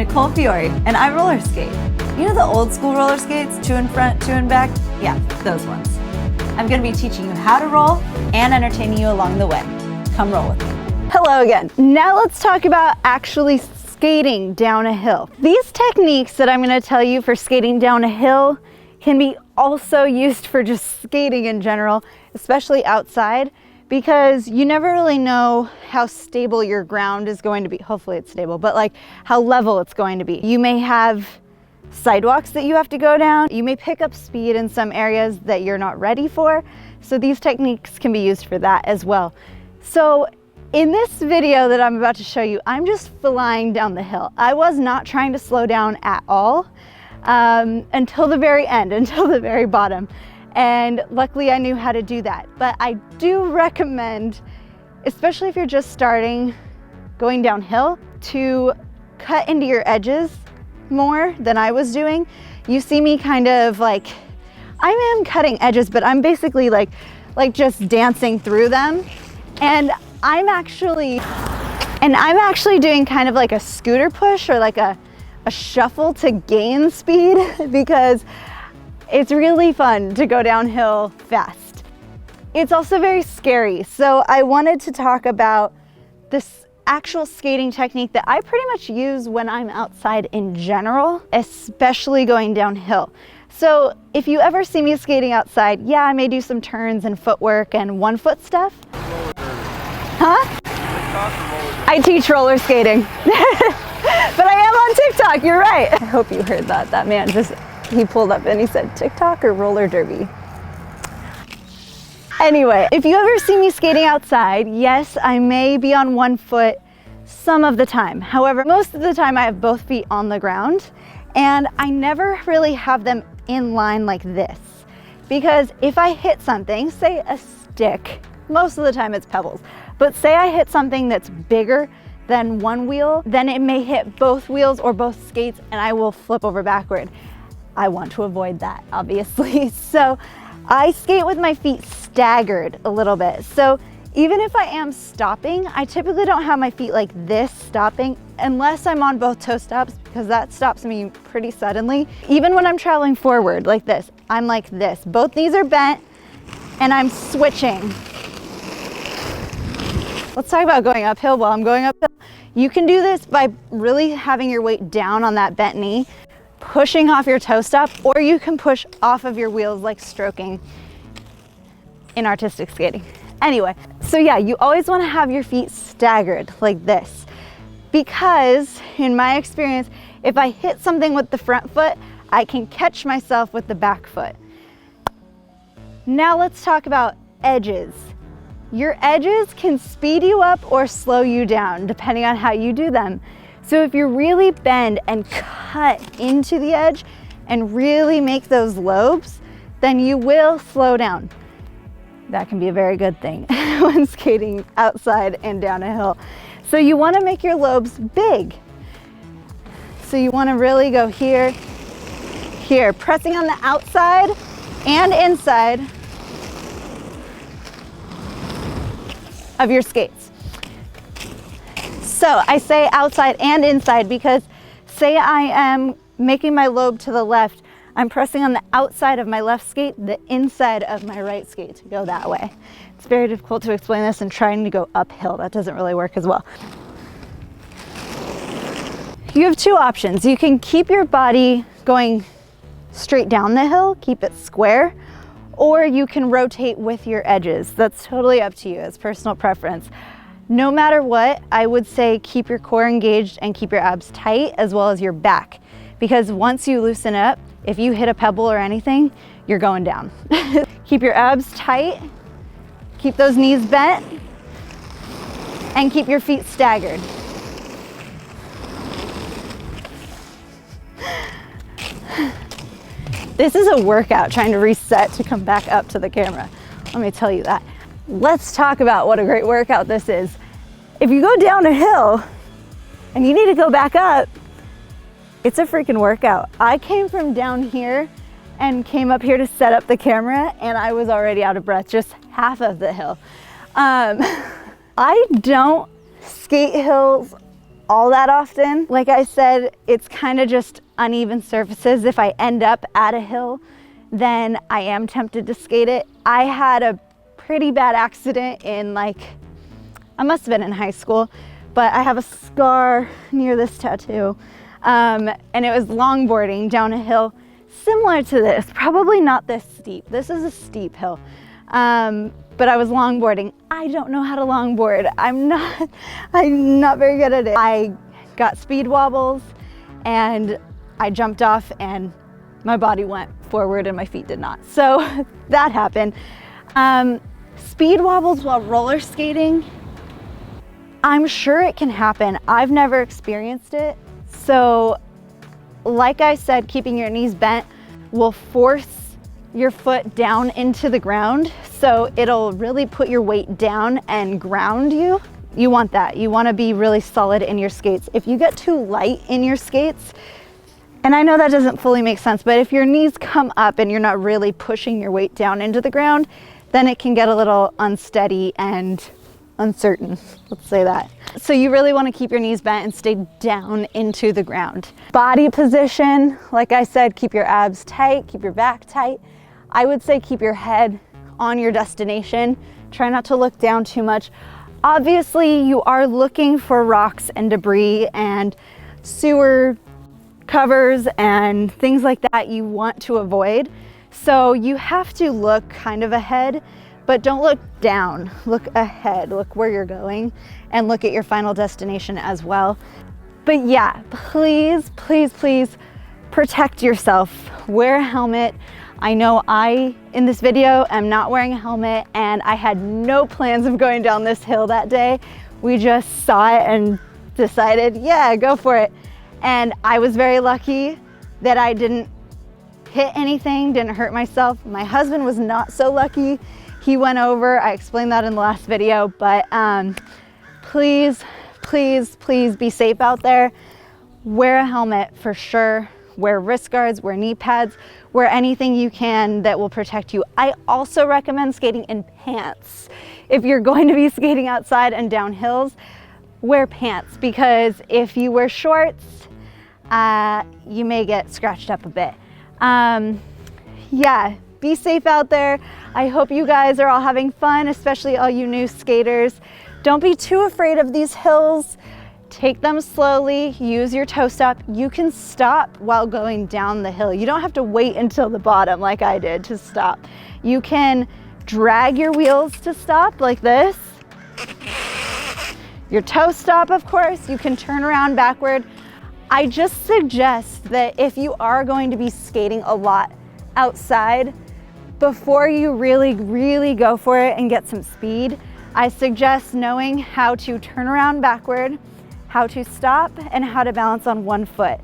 Nicole Fiore, and I roller skate. You know the old school roller skates, 2 in front, 2 in back? Yeah, those ones. I'm gonna be teaching you how to roll and entertaining you along the way. Come roll with me. Hello again. Now let's talk about actually skating down a hill. These techniques that I'm gonna tell you for skating down a hill can be also used for just skating in general, especially outside, because you never really know how stable your ground is going to be. Hopefully it's stable, but like how level it's going to be. You may have sidewalks that you have to go down. You may pick up speed in some areas that you're not ready for. So these techniques can be used for that as well. So in this video that I'm about to show you, I'm just flying down the hill. I was not trying to slow down at all until the very end, until the very bottom. And luckily I knew how to do that. But I do recommend, especially if you're just starting going downhill, to cut into your edges more than I was doing. You see me kind of like, I am cutting edges, but I'm basically like just dancing through them. And I'm actually doing kind of like a scooter push or like a shuffle to gain speed because it's really fun to go downhill fast. It's also very scary. So I wanted to talk about this actual skating technique that I pretty much use when I'm outside in general, especially going downhill. So if you ever see me skating outside, yeah, I may do some turns and footwork and one foot stuff. Huh? I teach roller skating. But I am on TikTok, you're right. I hope you heard that. That man he pulled up and he said TikTok or roller derby. Anyway, if you ever see me skating outside, yes, I may be on one foot some of the time. However, most of the time I have both feet on the ground and I never really have them in line like this. Because if I hit something, say a stick, most of the time it's pebbles, but say I hit something that's bigger than one wheel, then it may hit both wheels or both skates and I will flip over backward. I want to avoid that, obviously. So I skate with my feet staggered a little bit. So even if I am stopping, I typically don't have my feet like this stopping unless I'm on both toe stops, because that stops me pretty suddenly. Even when I'm traveling forward like this, I'm like this. Both knees are bent and I'm switching. Let's talk about going uphill while I'm going uphill. You can do this by really having your weight down on that bent knee, pushing off your toe stop, or you can push off of your wheels like stroking in artistic skating. Anyway, so yeah, you always want to have your feet staggered like this, because in my experience, if I hit something with the front foot, I can catch myself with the back foot. Now let's talk about edges. Your edges can speed you up or slow you down depending on how you do them. So if you really bend and cut into the edge and really make those lobes, then you will slow down. That can be a very good thing when skating outside and down a hill. So you want to make your lobes big. So you want to really go here, here, pressing on the outside and inside of your skates. So I say outside and inside because say I am making my lobe to the left, I'm pressing on the outside of my left skate, the inside of my right skate to go that way. It's very difficult to explain this and trying to go uphill. That doesn't really work as well. You have two options. You can keep your body going straight down the hill, keep it square, or you can rotate with your edges. That's totally up to you. It's personal preference. No matter what, I would say keep your core engaged and keep your abs tight as well as your back. Because once you loosen up, if you hit a pebble or anything, you're going down. Keep your abs tight, keep those knees bent, and keep your feet staggered. This is a workout trying to reset to come back up to the camera. Let me tell you that. Let's talk about what a great workout this is. If you go down a hill and you need to go back up, it's a freaking workout. I came from down here and came up here to set up the camera and I was already out of breath, just half of the hill. I don't skate hills all that often. Like I said, it's kind of just uneven surfaces. If I end up at a hill, then I am tempted to skate it. I had a pretty bad accident in I must have been in high school, but I have a scar near this tattoo. And it was longboarding down a hill similar to this, probably not this steep. This is a steep hill. But I was longboarding. I don't know how to longboard. I'm not very good at it. I got speed wobbles and I jumped off and my body went forward and my feet did not. So that happened. Speed wobbles while roller skating, I'm sure it can happen. I've never experienced it. So like I said, keeping your knees bent will force your foot down into the ground. So it'll really put your weight down and ground you. You want that. You want to be really solid in your skates. If you get too light in your skates, and I know that doesn't fully make sense, but if your knees come up and you're not really pushing your weight down into the ground, then it can get a little unsteady and uncertain, let's say that. So you really want to keep your knees bent and stay down into the ground. Body position, like I said, keep your abs tight, keep your back tight. I would say keep your head on your destination. Try not to look down too much. Obviously, you are looking for rocks and debris and sewer covers and things like that you want to avoid. So you have to look kind of ahead, but don't look down. Look ahead, look where you're going, and look at your final destination as well. But yeah, please, please, please protect yourself. Wear a helmet. I know in this video, am not wearing a helmet, and I had no plans of going down this hill that day. We just saw it and decided, yeah, go for it. And I was very lucky that I didn't hit anything, didn't hurt myself. My husband was not so lucky. He went over. I explained that in the last video, but please, please, please be safe out there. Wear a helmet for sure. Wear wrist guards, wear knee pads, wear anything you can that will protect you. I also recommend skating in pants. If you're going to be skating outside and down hills, wear pants, because if you wear shorts, you may get scratched up a bit. Yeah, be safe out there. I hope you guys are all having fun, especially all you new skaters. Don't be too afraid of these hills. Take them slowly, use your toe stop. You can stop while going down the hill. You don't have to wait until the bottom like I did to stop. You can drag your wheels to stop like this. Your toe stop, of course, you can turn around backward. I just suggest that if you are going to be skating a lot outside, before you really go for it and get some speed, I suggest knowing how to turn around backward, how to stop, and how to balance on one foot.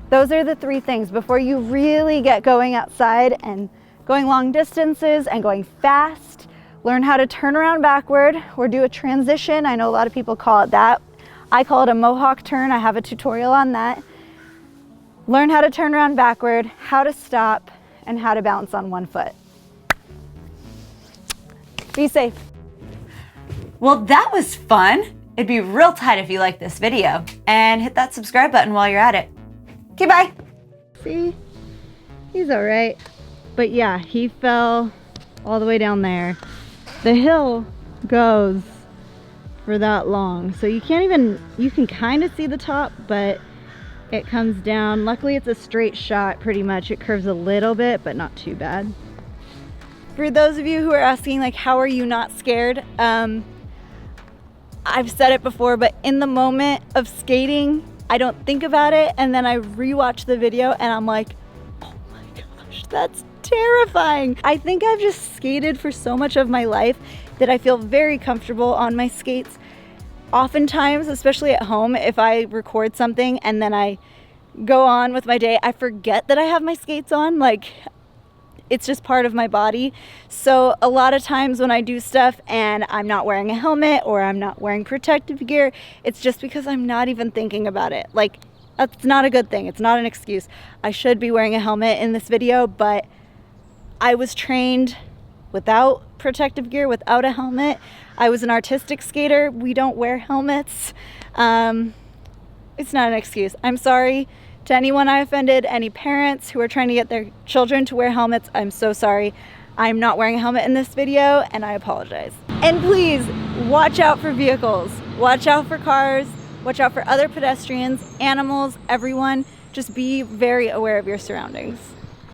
Those are the three things before you really get going outside and going long distances and going fast. Learn how to turn around backward or do a transition. I know a lot of people call it that. I call it a Mohawk turn. I have a tutorial on that. Learn how to turn around backward, how to stop, and how to balance on one foot. Be safe. Well, that was fun. It'd be real tight if you liked this video, and hit that subscribe button while you're at it. Okay, bye. See, he's all right. But yeah, he fell all the way down there. The hill goes for that long, so you can kind of see the top, but it comes down. Luckily it's a straight shot pretty much. It curves a little bit, but not too bad. For those of you who are asking, like, how are you not scared? I've said it before, but in the moment of skating, I don't think about it, and then I rewatch the video and I'm like, oh my gosh, that's terrifying. I think I've just skated for so much of my life that I feel very comfortable on my skates. Oftentimes, especially at home, if I record something and then I go on with my day, I forget that I have my skates on. Like, it's just part of my body. So a lot of times when I do stuff and I'm not wearing a helmet or I'm not wearing protective gear, it's just because I'm not even thinking about it. Like, that's not a good thing. It's not an excuse. I should be wearing a helmet in this video, but I was trained without protective gear, without a helmet. I was an artistic skater. We don't wear helmets. It's not an excuse. I'm sorry to anyone I offended, any parents who are trying to get their children to wear helmets. I'm so sorry. I'm not wearing a helmet in this video, and I apologize. And please, watch out for vehicles. Watch out for cars. Watch out for other pedestrians, animals, everyone. Just be very aware of your surroundings.